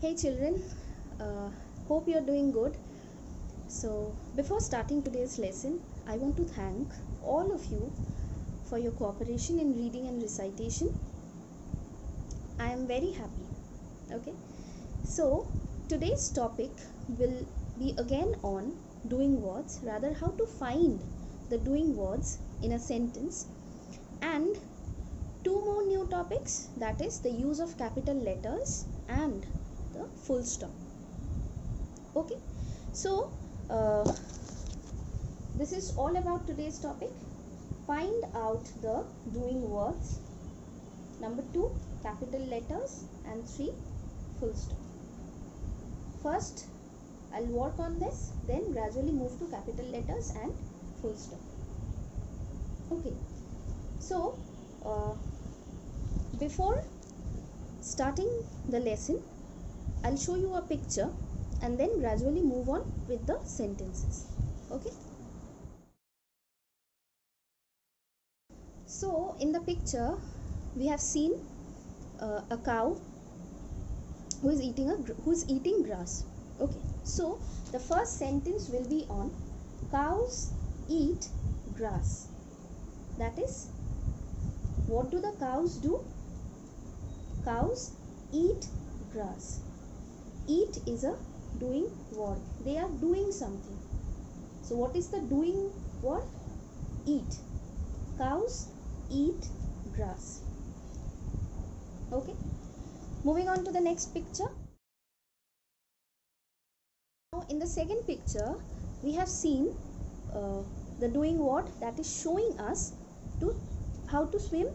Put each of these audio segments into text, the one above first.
Hey children, hope you're doing good. So, before starting today's lesson, I want to thank all of you for your cooperation in reading and recitation. I am very happy. Okay, so today's topic will be again on doing words, rather, how to find the doing words in a sentence, and two more new topics, that is, the use of capital letters and the full stop. Okay, so this is all about today's topic. Find out the doing words. Number 2, capital letters, and 3, full stop. First, I'll work on this, then gradually move to capital letters and full stop. Okay, so before starting the lesson, I'll show you a picture and then gradually move on with the sentences. Okay. So in the picture we have seen a cow who is eating grass. Okay. So the first sentence will be on cows eat grass. That is, what do the cows do? Cows eat grass. Eat is a doing word. They are doing something. So what is the doing word? Eat. Cows eat grass. Okay. Moving on to the next picture. Now in the second picture we have seen the doing word that is showing us to how to swim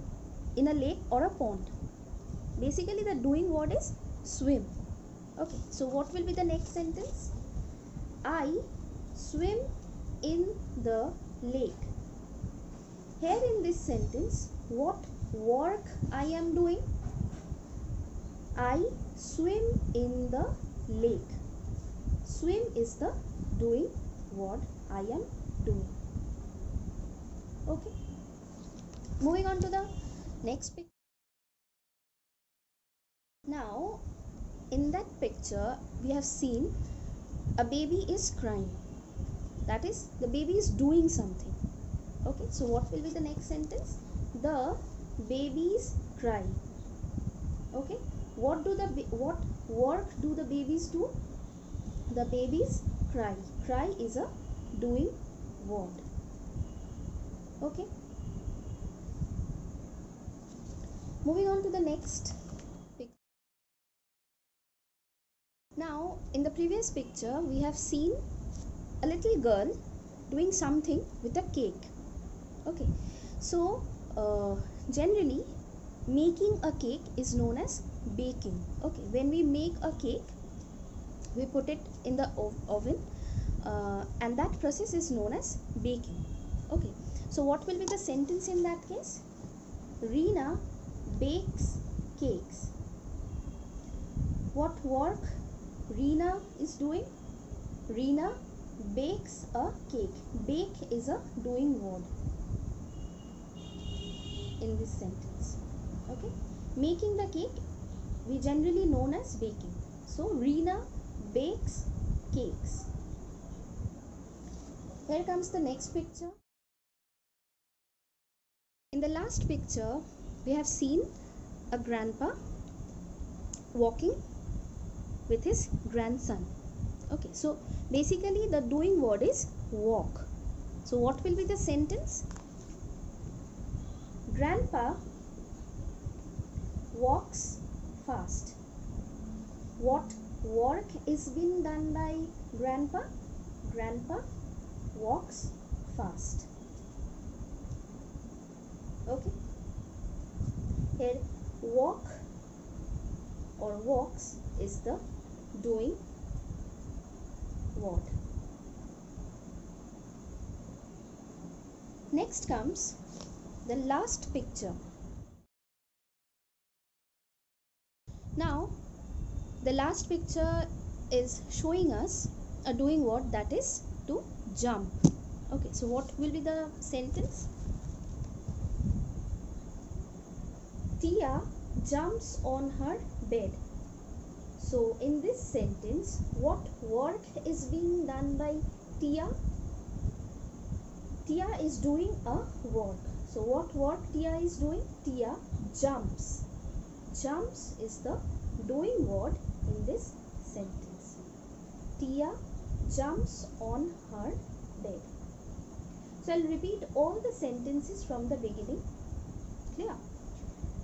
in a lake or a pond. Basically the doing word is swim. Okay, so what will be the next sentence? I swim in the lake. Here in this sentence, what work I am doing? I swim in the lake. Swim is the doing word I am doing. Okay. Moving on to the next picture. Now, in that picture, we have seen a baby is crying. That is, the baby is doing something. Okay, so what will be the next sentence? The babies cry. Okay, what work do the babies do? The babies cry. Cry is a doing word. Okay, moving on to the next picture. Now in the previous picture we have seen a little girl doing something with a cake. Okay, so generally making a cake is known as baking. Okay, when we make a cake, we put it in the oven and that process is known as baking. Okay, so what will be the sentence in that case? Reena bakes cakes. What work Reena is doing? Reena bakes a cake. Bake is a doing word in this sentence. Okay, making the cake we generally known as baking. So Reena bakes cakes. Here comes the next picture. In the last picture we have seen a grandpa walking with his grandson. Okay, so basically the doing word is walk. So what will be the sentence? Grandpa walks fast. What work is being done by grandpa? Grandpa walks fast. Okay, here walk or walks is the doing word. Next comes the last picture. Now the last picture is showing us a doing word, that is to jump. Okay, so what will be the sentence? Tia jumps on her bed. So in this sentence, what work is being done by Tia? Tia is doing a work. So what work Tia is doing? Tia jumps. Jumps is the doing word in this sentence. Tia jumps on her bed. So I'll repeat all the sentences from the beginning. Clear?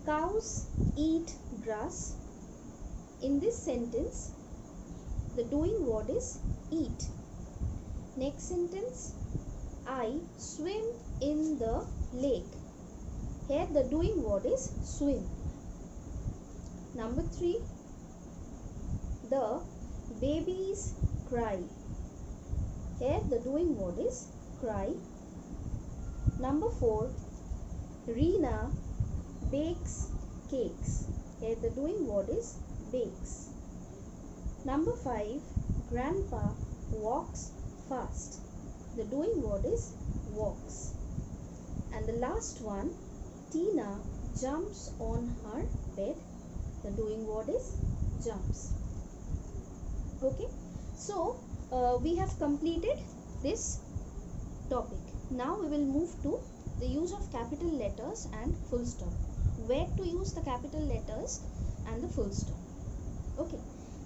Cows eat grass. In this sentence, the doing word is eat. Next sentence, I swim in the lake. Here the doing word is swim. Number 3, the babies cry. Here the doing word is cry. Number 4, Reena bakes cakes. Here the doing word is bakes. Number 5, Grandpa walks fast. The doing word is walks. And the last one, Tina jumps on her bed. The doing word is jumps. Okay, so we have completed this topic. Now we will move to the use of capital letters and full stop. Where to use the capital letters and the full stop. Okay,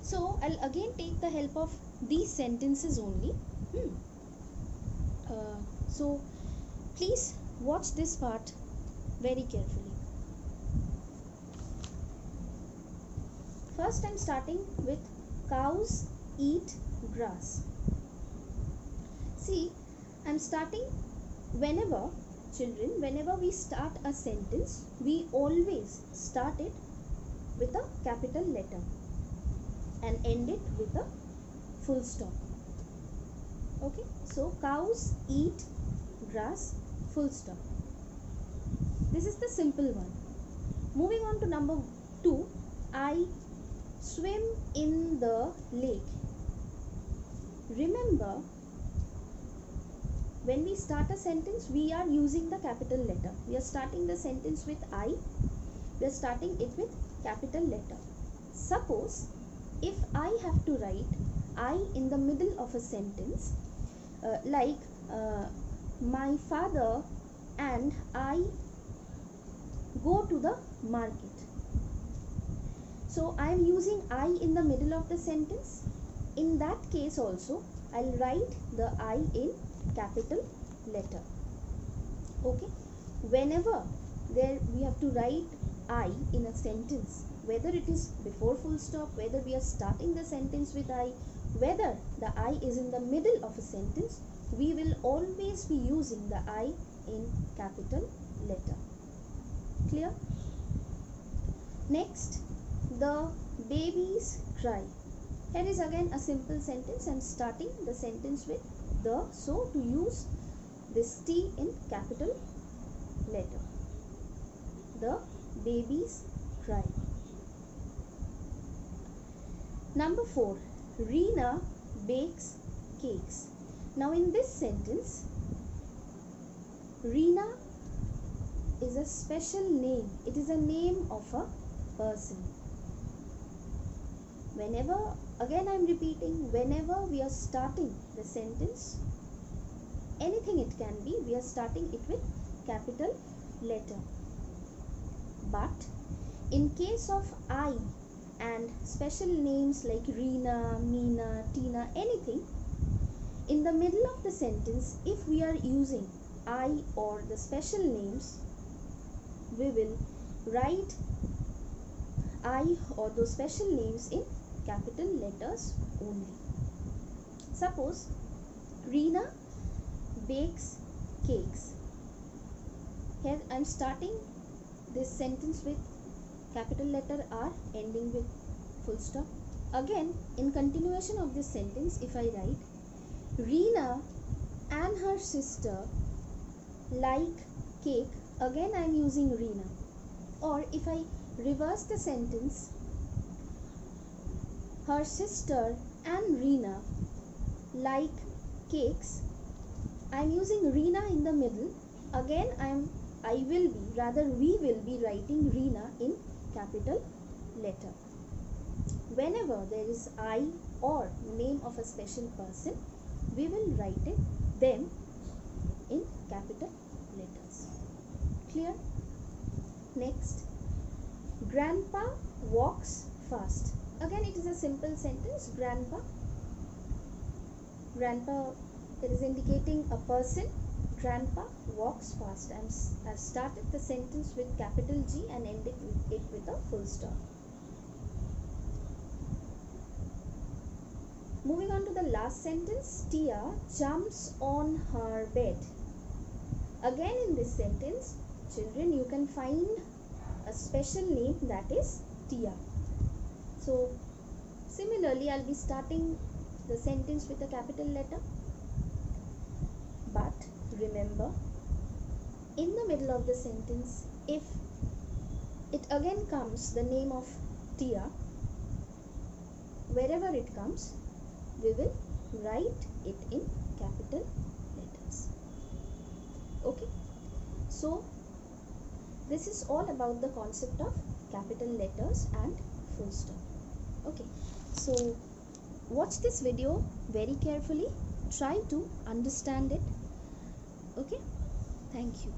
so I'll again take the help of these sentences only. So please watch this part very carefully. First I'm starting with cows eat grass. See, I'm starting whenever we start a sentence, we always start it with a capital letter and end it with a full stop. Okay, so cows eat grass, full stop. This is the simple one. Moving on to number 2, I swim in the lake. Remember, when we start a sentence, we are using the capital letter. We are starting the sentence with I. We are starting it with capital letter. Suppose, if I have to write I in the middle of a sentence, like my father and I go to the market. So I am using I in the middle of the sentence. In that case also, I'll write the I in capital letter. Okay, whenever we have to write I in a sentence, whether it is before full stop, whether we are starting the sentence with I, whether the I is in the middle of a sentence, we will always be using the I in capital letter. Clear? Next, the babies cry. Here is again a simple sentence. I am starting the sentence with the, so to use this T in capital letter. The babies cry. Number 4, Reena bakes cakes. Now in this sentence, Reena is a special name. It is a name of a person. Whenever, again I am repeating, whenever we are starting the sentence, anything it can be, we are starting it with capital letter. But in case of I and special names like Reena, Meena, Tina, anything, in the middle of the sentence, if we are using I or the special names, we will write I or those special names in capital letters only. Suppose Reena bakes cakes. Here I am starting this sentence with capital letter R ending with full stop. Again, in continuation of this sentence, if I write Reena and her sister like cake, again I am using Reena. Or if I reverse the sentence, her sister and Reena like cakes, I am using Reena in the middle. Again we will be writing Reena in capital letter. whenever there is I or name of a special person, we will write them in capital letters. Clear? Next, grandpa walks fast. Again, it is a simple sentence. Grandpa, it is indicating a person. Grandpa walks fast. I've started the sentence with capital G and ended it with a full stop. Moving on to the last sentence, Tia jumps on her bed. Again, in this sentence, children, you can find a special name, that is Tia. So similarly, I'll be starting the sentence with a capital letter, but remember, in the middle of the sentence, if it again comes the name of Tia, wherever it comes, we will write it in capital letters. Okay, so this is all about the concept of capital letters and full stop. Okay, so watch this video very carefully, try to understand it. Okay, thank you.